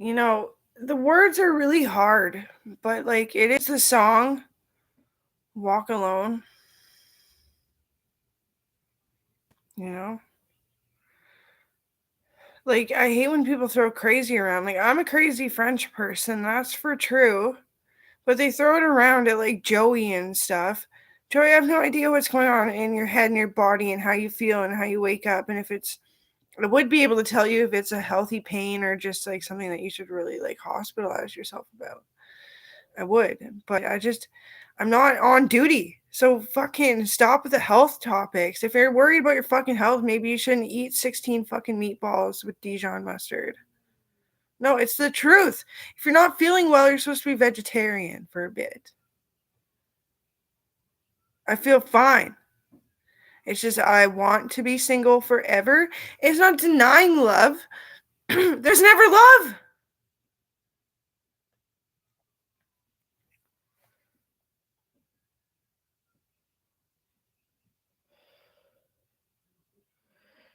The words are really hard, but like it is the song Walk Alone, you know? Like I hate when people throw crazy around. Like I'm a crazy French person, that's for true. But they throw it around at like Joey and stuff. Joey, I have no idea what's going on in your head and your body and how you feel and how you wake up and if it's I would be able to tell you if it's a healthy pain or just like something that you should really like hospitalize yourself about. I would, but I'm not on duty. So fucking stop with the health topics. If you're worried about your fucking health, maybe you shouldn't eat 16 fucking meatballs with Dijon mustard. No, it's the truth. If you're not feeling well, you're supposed to be vegetarian for a bit. I feel fine. It's just I want to be single forever. It's not denying love. There's never love.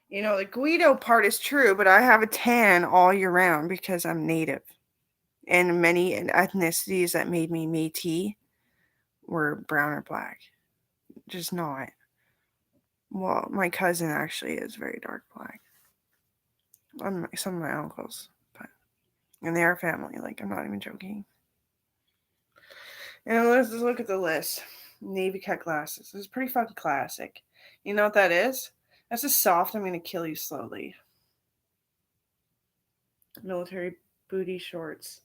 The Guido part is true, but I have a tan all year round because I'm native. And many ethnicities that made me Métis were brown or black. Just not. Well, my cousin actually is very dark black. Some of my uncles, but and they are family. Like I'm not even joking. And let's just look at the list. Navy cut glasses. This is pretty fucking classic. You know what that is? That's a soft. I'm gonna kill you slowly. Military booty shorts.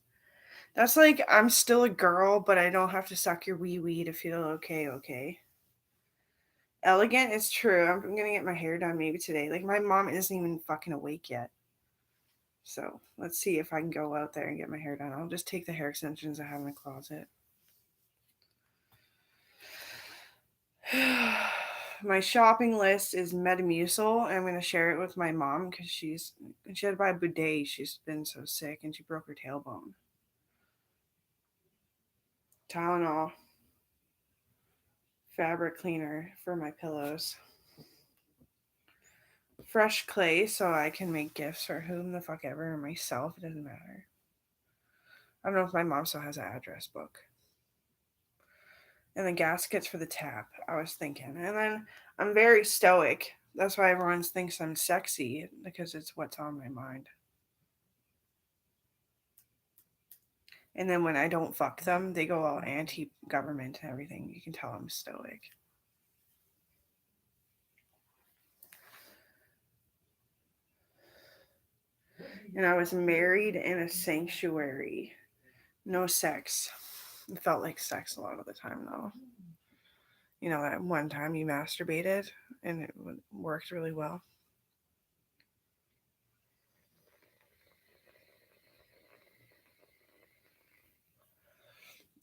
That's like I'm still a girl, but I don't have to suck your wee wee to feel okay. Okay. Elegant is true. I'm gonna get my hair done maybe today. Like my mom isn't even fucking awake yet. So let's see if I can go out there and get my hair done. I'll just take the hair extensions I have in the closet. My shopping list is Metamucil. I'm gonna share it with my mom because she had to buy a bidet. She's been so sick and she broke her tailbone. Tylenol, fabric cleaner for my pillows. Fresh clay so I can make gifts for whom the fuck ever or myself. It doesn't matter. I don't know if my mom still has an address book. And the gaskets for the tap. I was thinking. And then I'm very stoic. That's why everyone thinks I'm sexy because it's what's on my mind. And then when I don't fuck them, they go all anti government and everything. You can tell I'm stoic. And I was married in a sanctuary. No sex. It felt like sex a lot of the time, though. That one time you masturbated and it worked really well.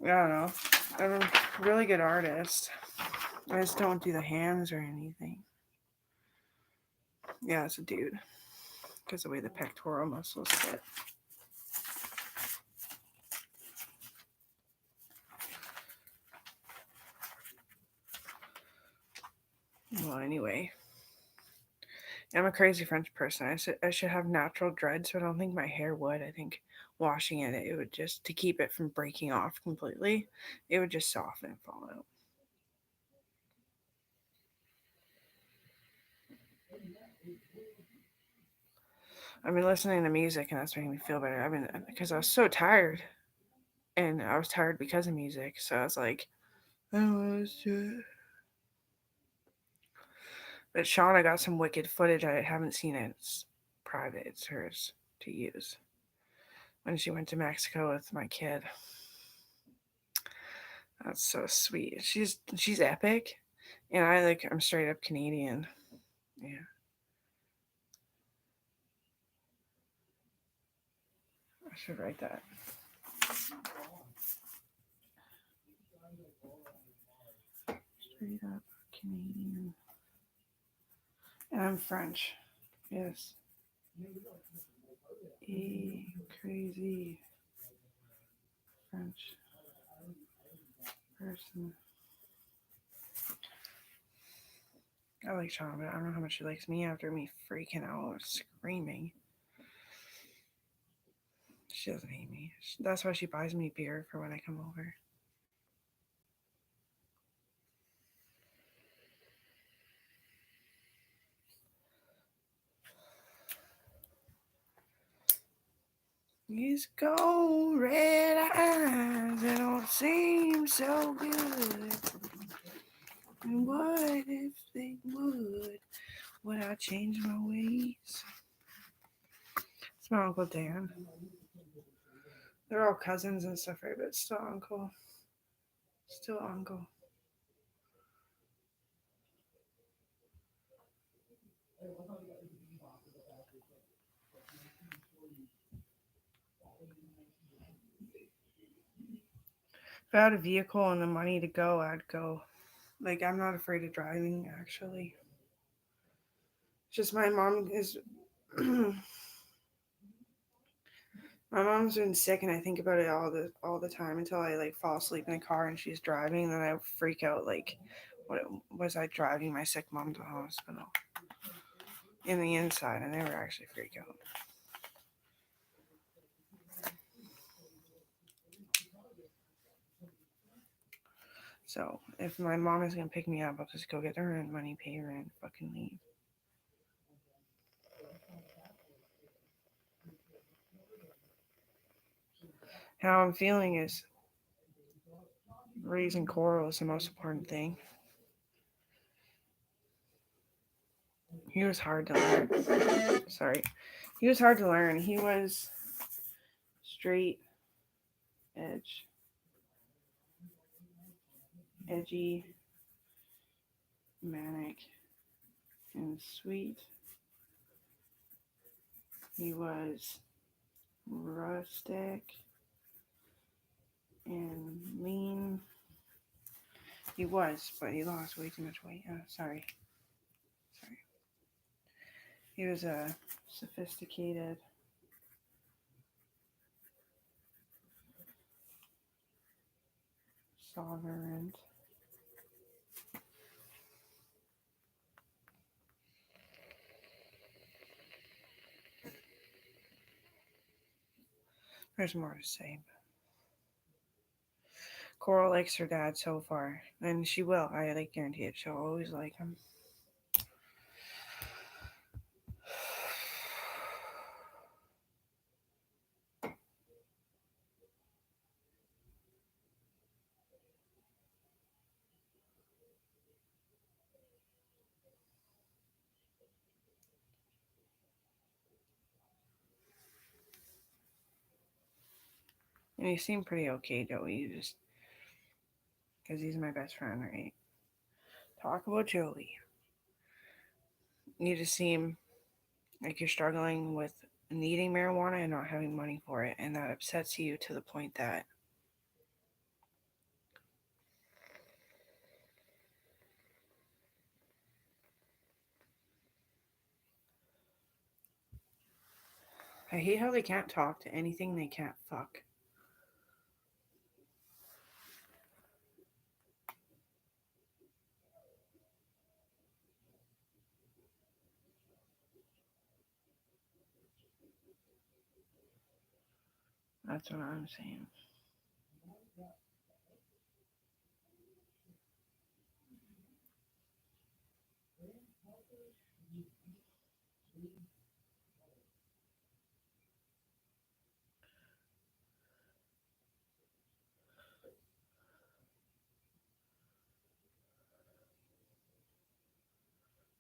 I don't know. I'm a really good artist. I just don't do the hands or anything. Yeah, it's a dude. Because the way the pectoral muscles fit. Well, anyway. I'm a crazy French person. I should have natural dreads, so I don't think my hair would. I think washing it would just, to keep it from breaking off completely, it would just soften and fall out. I've been listening to music and that's making me feel better. Because I was so tired. And I was tired because of music. So I was like, I don't want to. But Shauna got some wicked footage. I haven't seen it. It's private. It's hers to use. When she went to Mexico with my kid. That's so sweet. She's epic. And I'm straight up Canadian. Yeah. I should write that. Straight up Canadian. And I'm French. Yes. Crazy French person. I like Shauna, but I don't know how much she likes me after me freaking out, screaming. She doesn't hate me. That's why she buys me beer for when I come over. These gold red eyes, they don't seem so good. And what if they would? Would I change my ways? It's my Uncle Dan. They're all cousins and stuff, right? But still uncle. Still uncle. If I had a vehicle and the money to go, I'd go. Like, I'm not afraid of driving, actually. It's just my mom is. My mom's been sick, and I think about it all the time until I like fall asleep in the car and she's driving. And then I freak out. Like, what was I driving my sick mom to the hospital? In the inside, I never actually freak out. So if my mom is gonna pick me up, I'll just go get her rent money, pay her rent, fucking leave. How I'm feeling is raising Coral is the most important thing. He was hard to learn. Sorry. He was hard to learn. He was straight edge, edgy, manic, and sweet. He was rustic and mean. He was, but he lost way too much weight. Sorry. He was a sophisticated, sovereign. There's more to say. Coral likes her dad so far, and she will. I like guarantee it. She'll always like him. And he seemed pretty okay, Joey. Just because he's my best friend, right? Talk about Joey. You just seem like you're struggling with needing marijuana and not having money for it, and that upsets you to the point that I hate how they can't talk to anything they can't fuck. That's what I'm saying.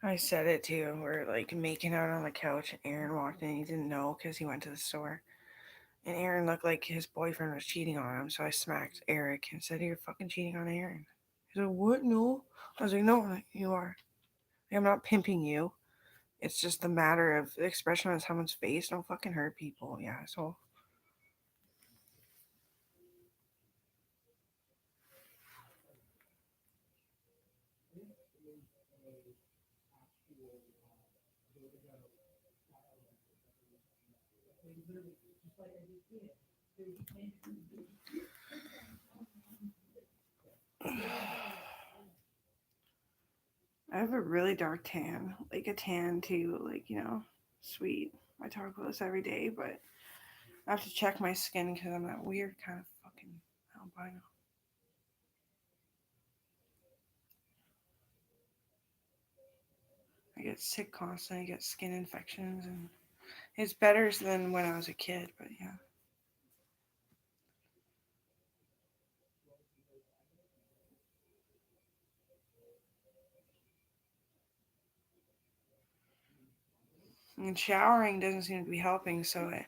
I said it too. We're like making out on the couch, and Aaron walked in. He didn't know because he went to the store. And Aaron looked like his boyfriend was cheating on him. So I smacked Eric and said, "You're fucking cheating on Aaron." He said, "What? No." I was like, "No, you are. I'm not pimping you. It's just a matter of the expression on someone's face. Don't fucking hurt people." Yeah, so. I have a really dark tan. Like a tan too, like, sweet. I talk about this every day, but I have to check my skin because I'm that weird kind of fucking albino. I get sick constantly. I get skin infections, and it's better than when I was a kid. But yeah, and showering doesn't seem to be helping. So I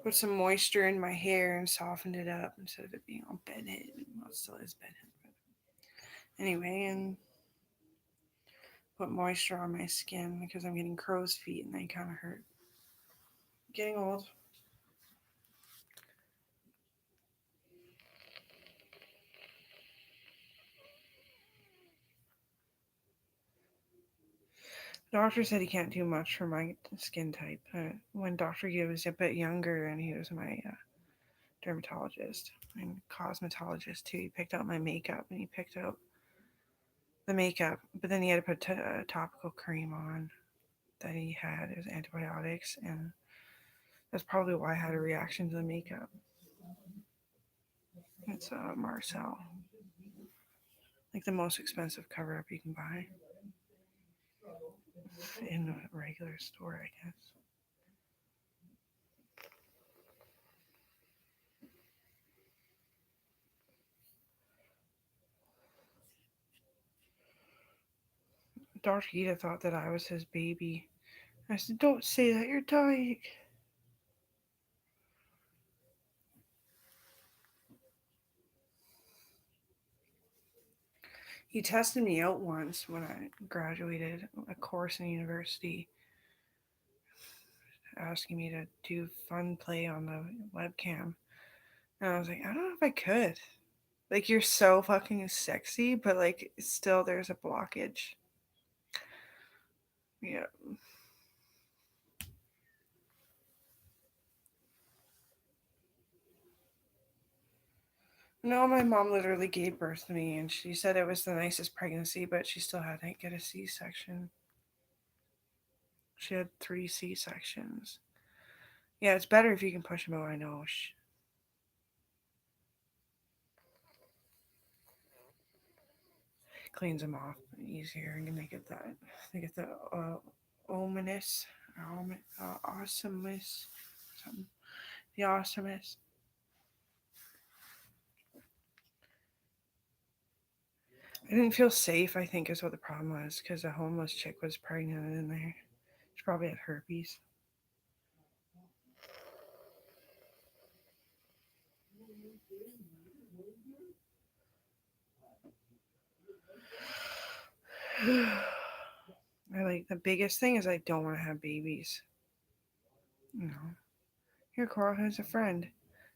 put some moisture in my hair and softened it up instead of it being all bedhead. Well, it still is bedhead. But anyway, and put moisture on my skin because I'm getting crow's feet and they kind of hurt. Getting old. Doctor said he can't do much for my skin type. When Dr. Gibb was a bit younger and he was my dermatologist and cosmetologist too, he picked out my makeup and he picked out the makeup, but then he had to put a topical cream on that he had. It was antibiotics, and that's probably why I had a reaction to the makeup. It's Marcel, like the most expensive cover up you can buy in a regular store, I guess. Dr. Gita thought that I was his baby. I said, "Don't say that, you're dying." He tested me out once when I graduated a course in university, asking me to do fun play on the webcam. And I was like, I don't know if I could. Like, you're so fucking sexy, but like, still there's a blockage. Yeah. No, my mom literally gave birth to me, and she said it was the nicest pregnancy, but she still had to get a C section. She had 3 C sections. Yeah, it's better if you can push them out. I know. Cleans them off easier, and they get the ominous, awesomeness, something. The awesomeness. I didn't feel safe, I think, is what the problem was, because a homeless chick was pregnant in there. She probably had herpes. I like the biggest thing is I don't want to have babies. You know, here Coral has a friend,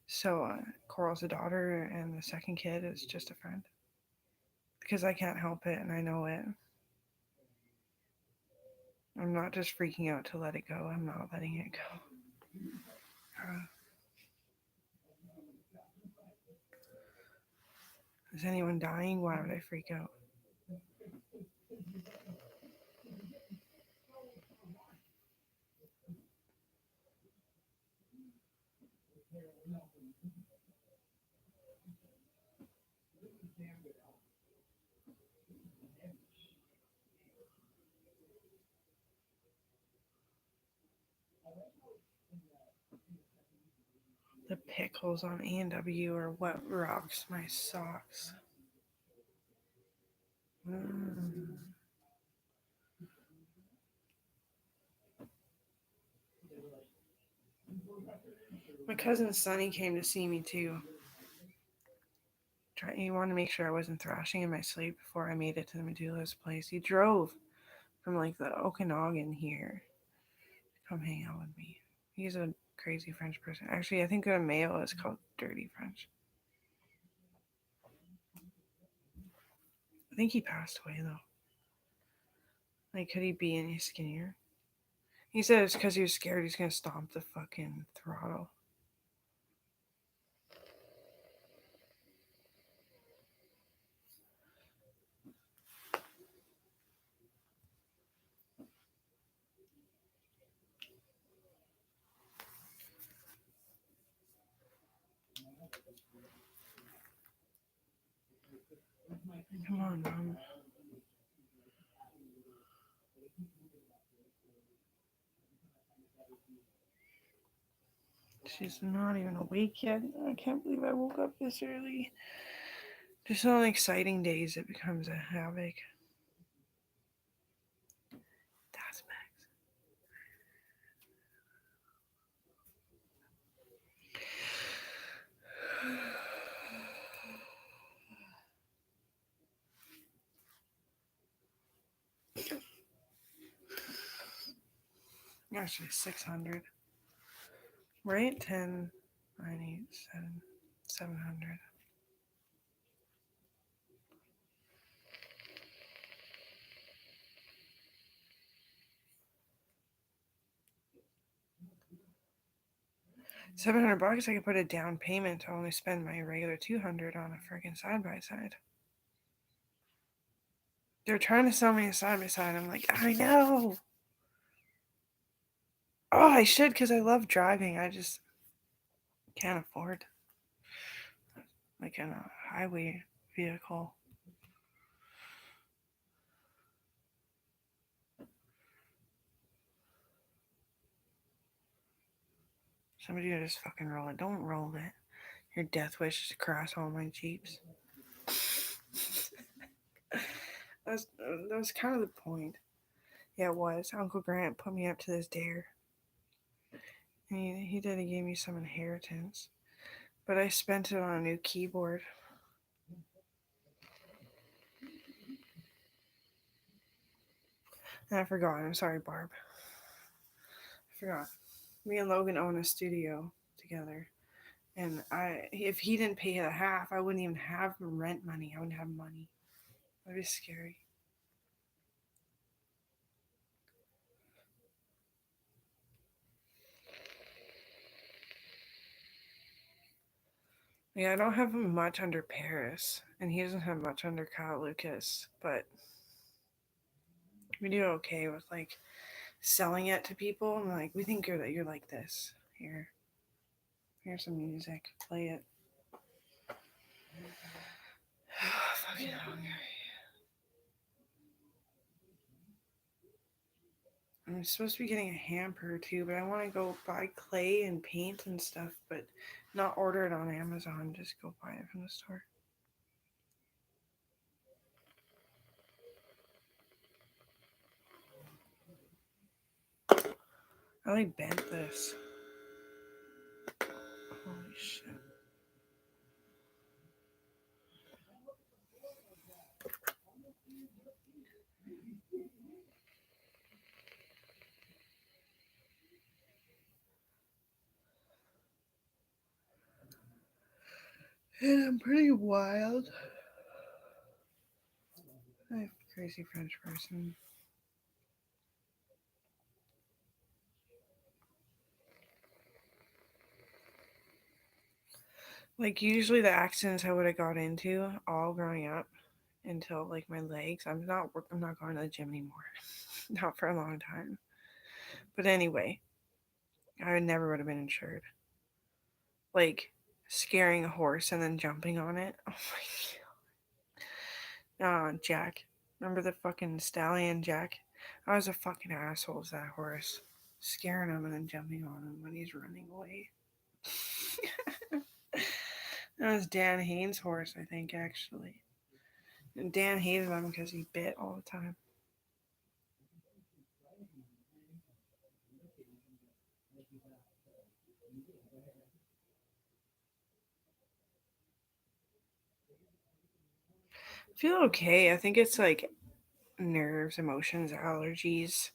so Coral's a daughter, and the second kid is just a friend because I can't help it, and I know it. I'm not just freaking out to let it go. I'm not letting it go. Uh, is anyone dying? Why would I freak out? The pickles on A&W are what rocks my socks. Mm. My cousin Sonny came to see me too. He wanted to make sure I wasn't thrashing in my sleep before I made it to the Medulla's place. He drove from like the Okanagan here to come hang out with me. He's a crazy French person. Actually, I think a Mayo is called dirty French. I think he passed away though. Like, could he be any skinnier? He said it's because he was scared he's gonna stomp the fucking throttle. Come on, Mom. She's not even awake yet. I can't believe I woke up this early. Just on exciting days, it becomes a havoc. That's Max. Actually, 600. Right? 10, 9, 8, 7, 700. $700, I could put a down payment to only spend my regular 200 on a freaking side by side. They're trying to sell me a side by side. I'm like, I know. Oh, I should because I love driving. I just can't afford like a highway vehicle. Somebody just fucking roll it. Don't roll it. Your death wish is to crash all my Jeeps. That was kind of the point. Yeah, it was. Uncle Grant put me up to this dare. And he did. He gave me some inheritance. But I spent it on a new keyboard. And I forgot. I'm sorry, Barb. I forgot. Me and Logan own a studio together. And if he didn't pay the half, I wouldn't even have rent money. I wouldn't have money. That'd be scary. Yeah, I don't have much under Paris, and he doesn't have much under Kyle Lucas, but we do okay with like selling it to people. And like, we think you're like this. Here's some music. Play it. Fucking hungry. I'm supposed to be getting a hamper too, but I want to go buy clay and paint and stuff, but not order it on Amazon. Just go buy it from the store. I like bent this. Holy shit. And I'm pretty wild. I'm a crazy French person. Like usually the accidents I would have got into all growing up until like my legs. I'm not going to the gym anymore. Not for a long time. But anyway, I never would have been insured. Like scaring a horse and then jumping on it. Oh my god. Jack. Remember the fucking stallion Jack? I was a fucking asshole as that horse. Scaring him and then jumping on him when he's running away. That was Dan Haynes' horse, I think, actually. And Dan hated him because he bit all the time. I feel okay. I think it's like nerves, emotions, allergies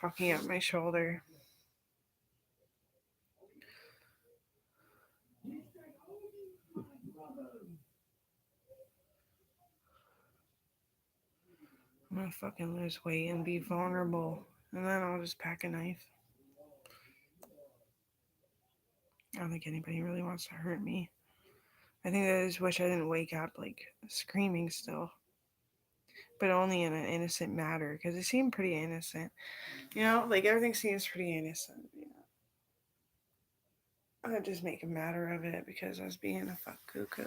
fucking up my shoulder. I'm gonna fucking lose weight and be vulnerable. And then I'll just pack a knife. I don't think anybody really wants to hurt me. I think I just wish I didn't wake up like screaming still. But only in an innocent matter because it seemed pretty innocent. Like everything seems pretty innocent. I just make a matter of it because I was being a fuck cuckoo.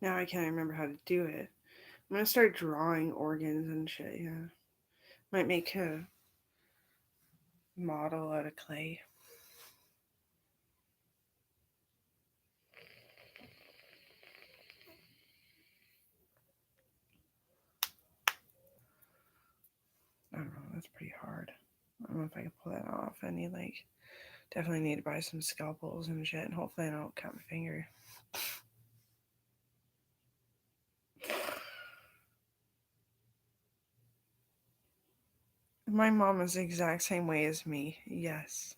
Now I can't remember how to do it. I'm gonna start drawing organs and shit. Yeah, might make a model out of clay. I don't know. That's pretty hard. I don't know if I can pull that off. I need definitely need to buy some scalpels and shit, and hopefully I don't cut my finger. My mom is the exact same way as me. Yes.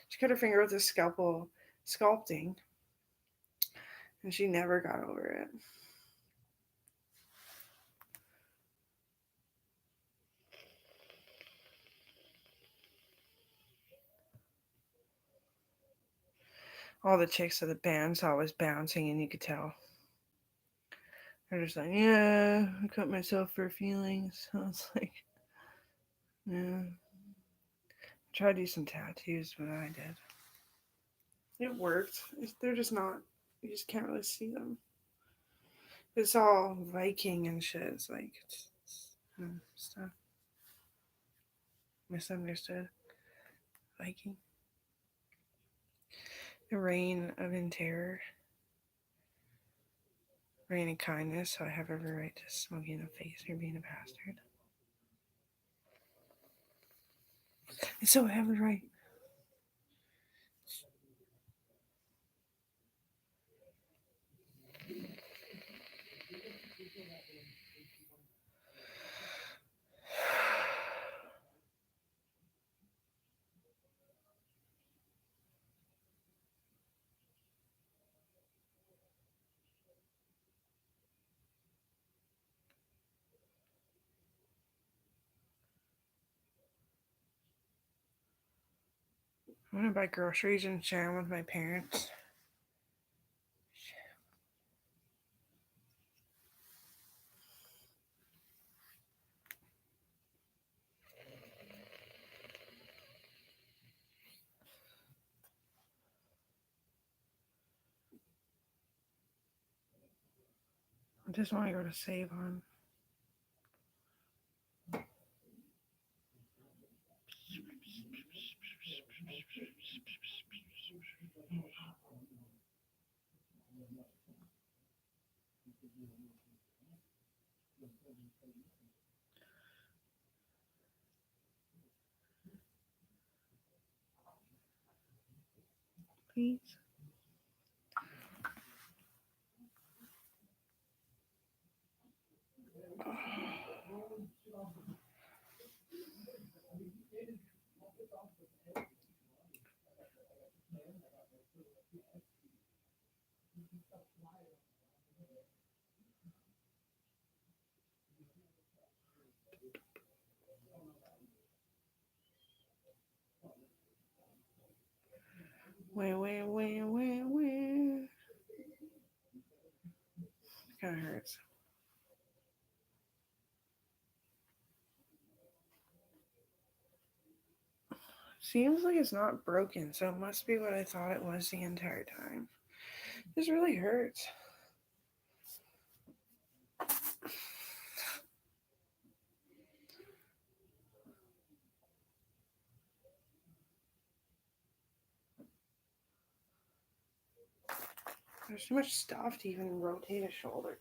She cut her finger with a scalpel sculpting, and she never got over it. All the chicks at the band saw I was bouncing, and you could tell. They're just like, yeah, I cut myself for feelings. I was like, yeah. Try to do some tattoos, but I did. It worked. They're just not. You just can't really see them. It's all Viking and shit. It's like stuff misunderstood. Viking. The reign of in terror. Reign in kindness. So I have every right to smoke you in the face or being a bastard. And so I have the right. I'm gonna buy groceries and share them with my parents. I just want to go to save on. Please. Wait. It kind of hurts. Seems like it's not broken, so it must be what I thought it was the entire time. This really hurts. There's too much stuff to even rotate a shoulder.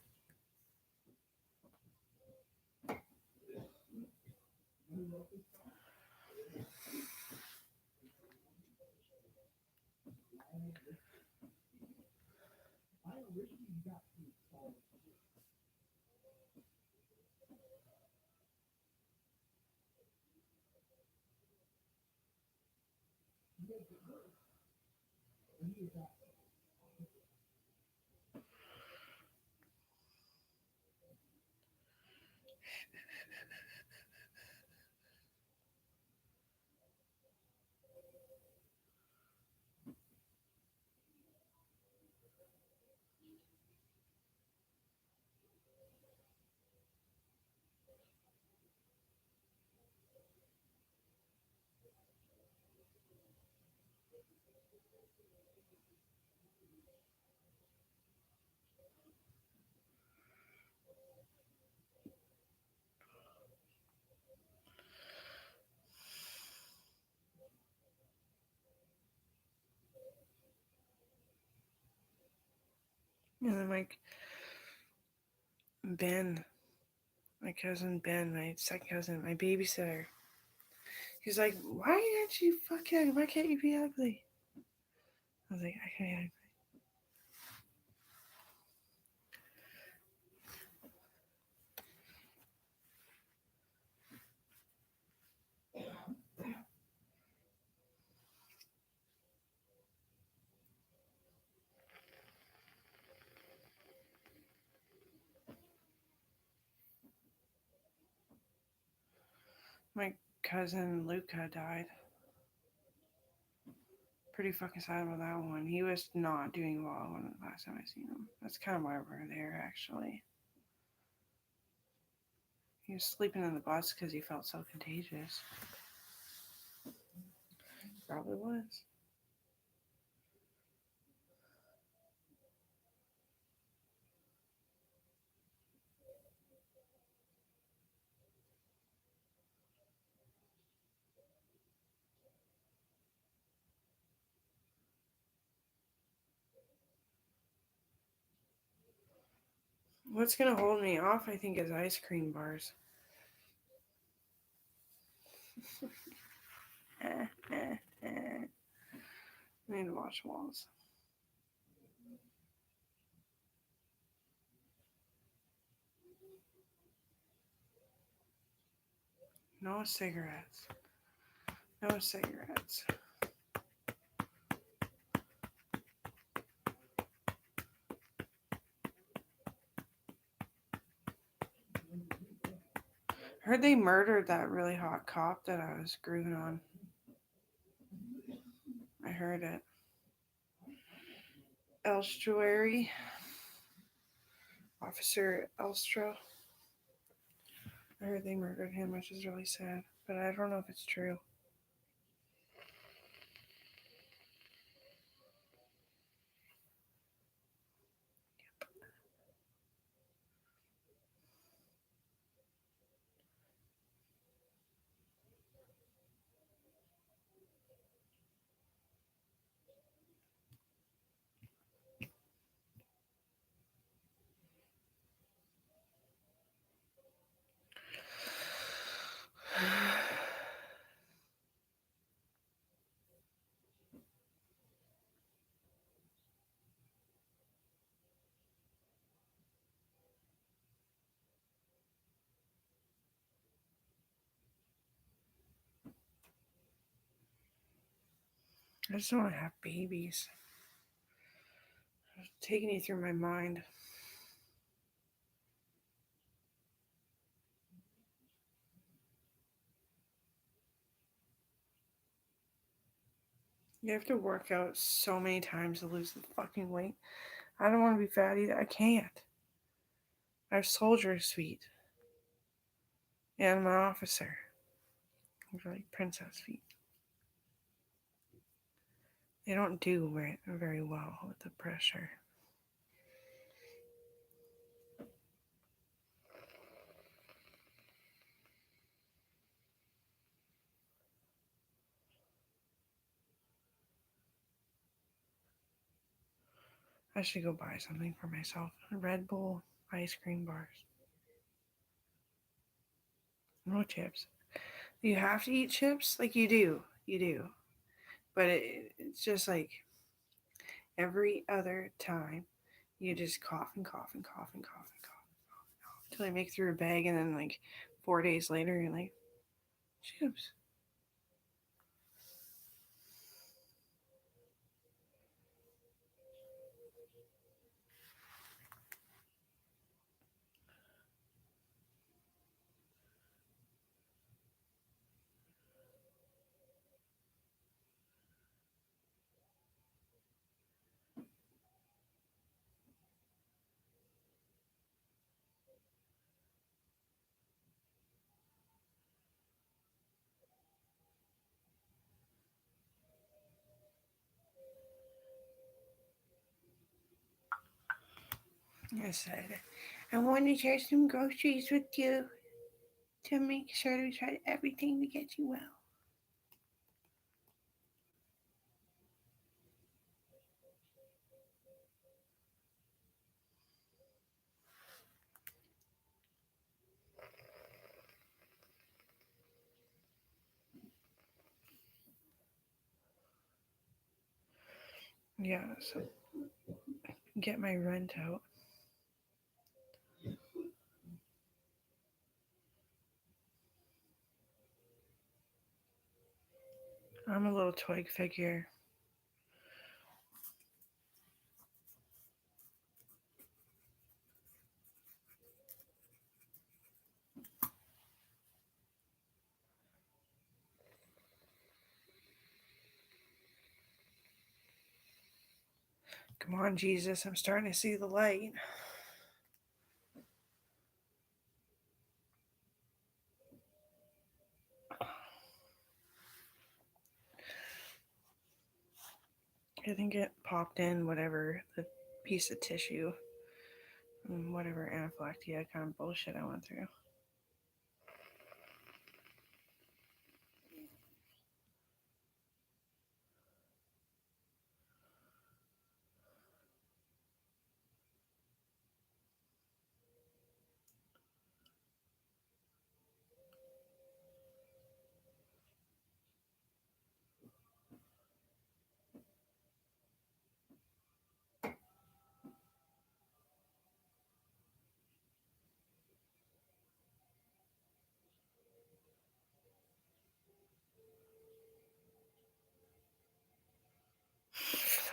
And then Ben, my cousin Ben, my second cousin, my babysitter. He's like, "Why aren't you fucking? Why can't you be ugly?" I was like, "I can't be ugly." My cousin Luca died. Pretty fucking sad about that one. He was not doing well when the last time I seen him. That's kind of why we're there, actually. He was sleeping in the bus because he felt so contagious. Probably was. What's gonna hold me off, I think, is ice cream bars. I need to watch walls. No cigarettes. No cigarettes. I heard they murdered that really hot cop that I was grooving on. I heard it. Elstuary. Officer Elstro. I heard they murdered him, which is really sad. But I don't know if it's true. I just don't want to have babies. It's taking you through my mind. You have to work out so many times to lose the fucking weight. I don't want to be fat either. I can't. I have soldier's feet. And I'm an officer. They're like princess feet. They don't do very well with the pressure. I should go buy something for myself. Red Bull ice cream bars. No chips. You have to eat chips? Like you do. You do. But it's just like every other time you just cough and cough and cough and cough and cough until you make through a bag, and then like 4 days later you're like, chips. I said, I want to share some groceries with you to make sure we try everything to get you well. Yeah, so get my rent out. I'm a little twig figure. Come on, Jesus, I'm starting to see the light. I think it popped in whatever the piece of tissue, whatever anaphylactic kind of bullshit I went through.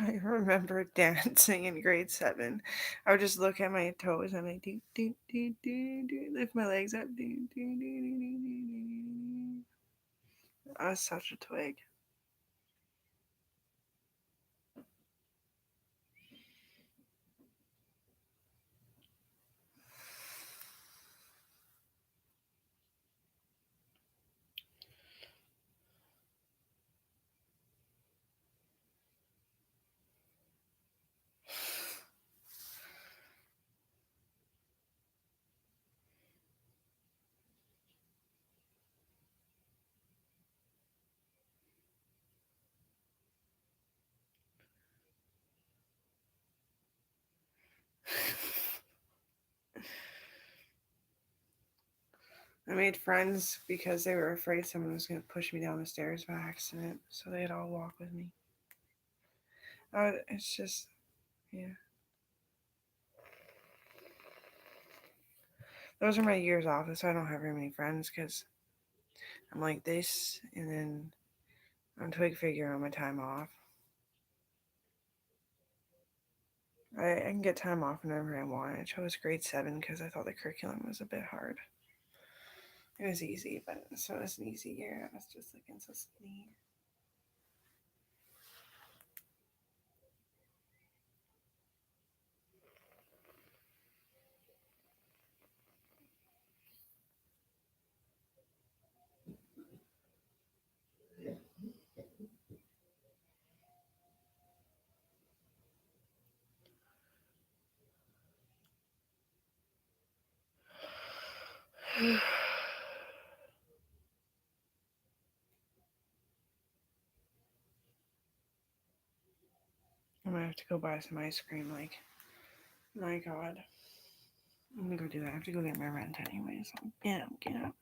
I remember dancing in grade 7. I would just look at my toes and I lift my legs up. I was such a twig. I made friends because they were afraid someone was going to push me down the stairs by accident, so they'd all walk with me. It's just, yeah. Those are my years off, so I don't have very many friends because I'm like this, and then I'm twig figure on my time off. I can get time off whenever I want. I chose grade 7 because I thought the curriculum was a bit hard. It was easy, but so it was an easy year. I was just looking so skinny. I'm gonna have to go buy some ice cream. Like, my God. I'm gonna go do that. I have to go get my rent anyway. So get up, get up.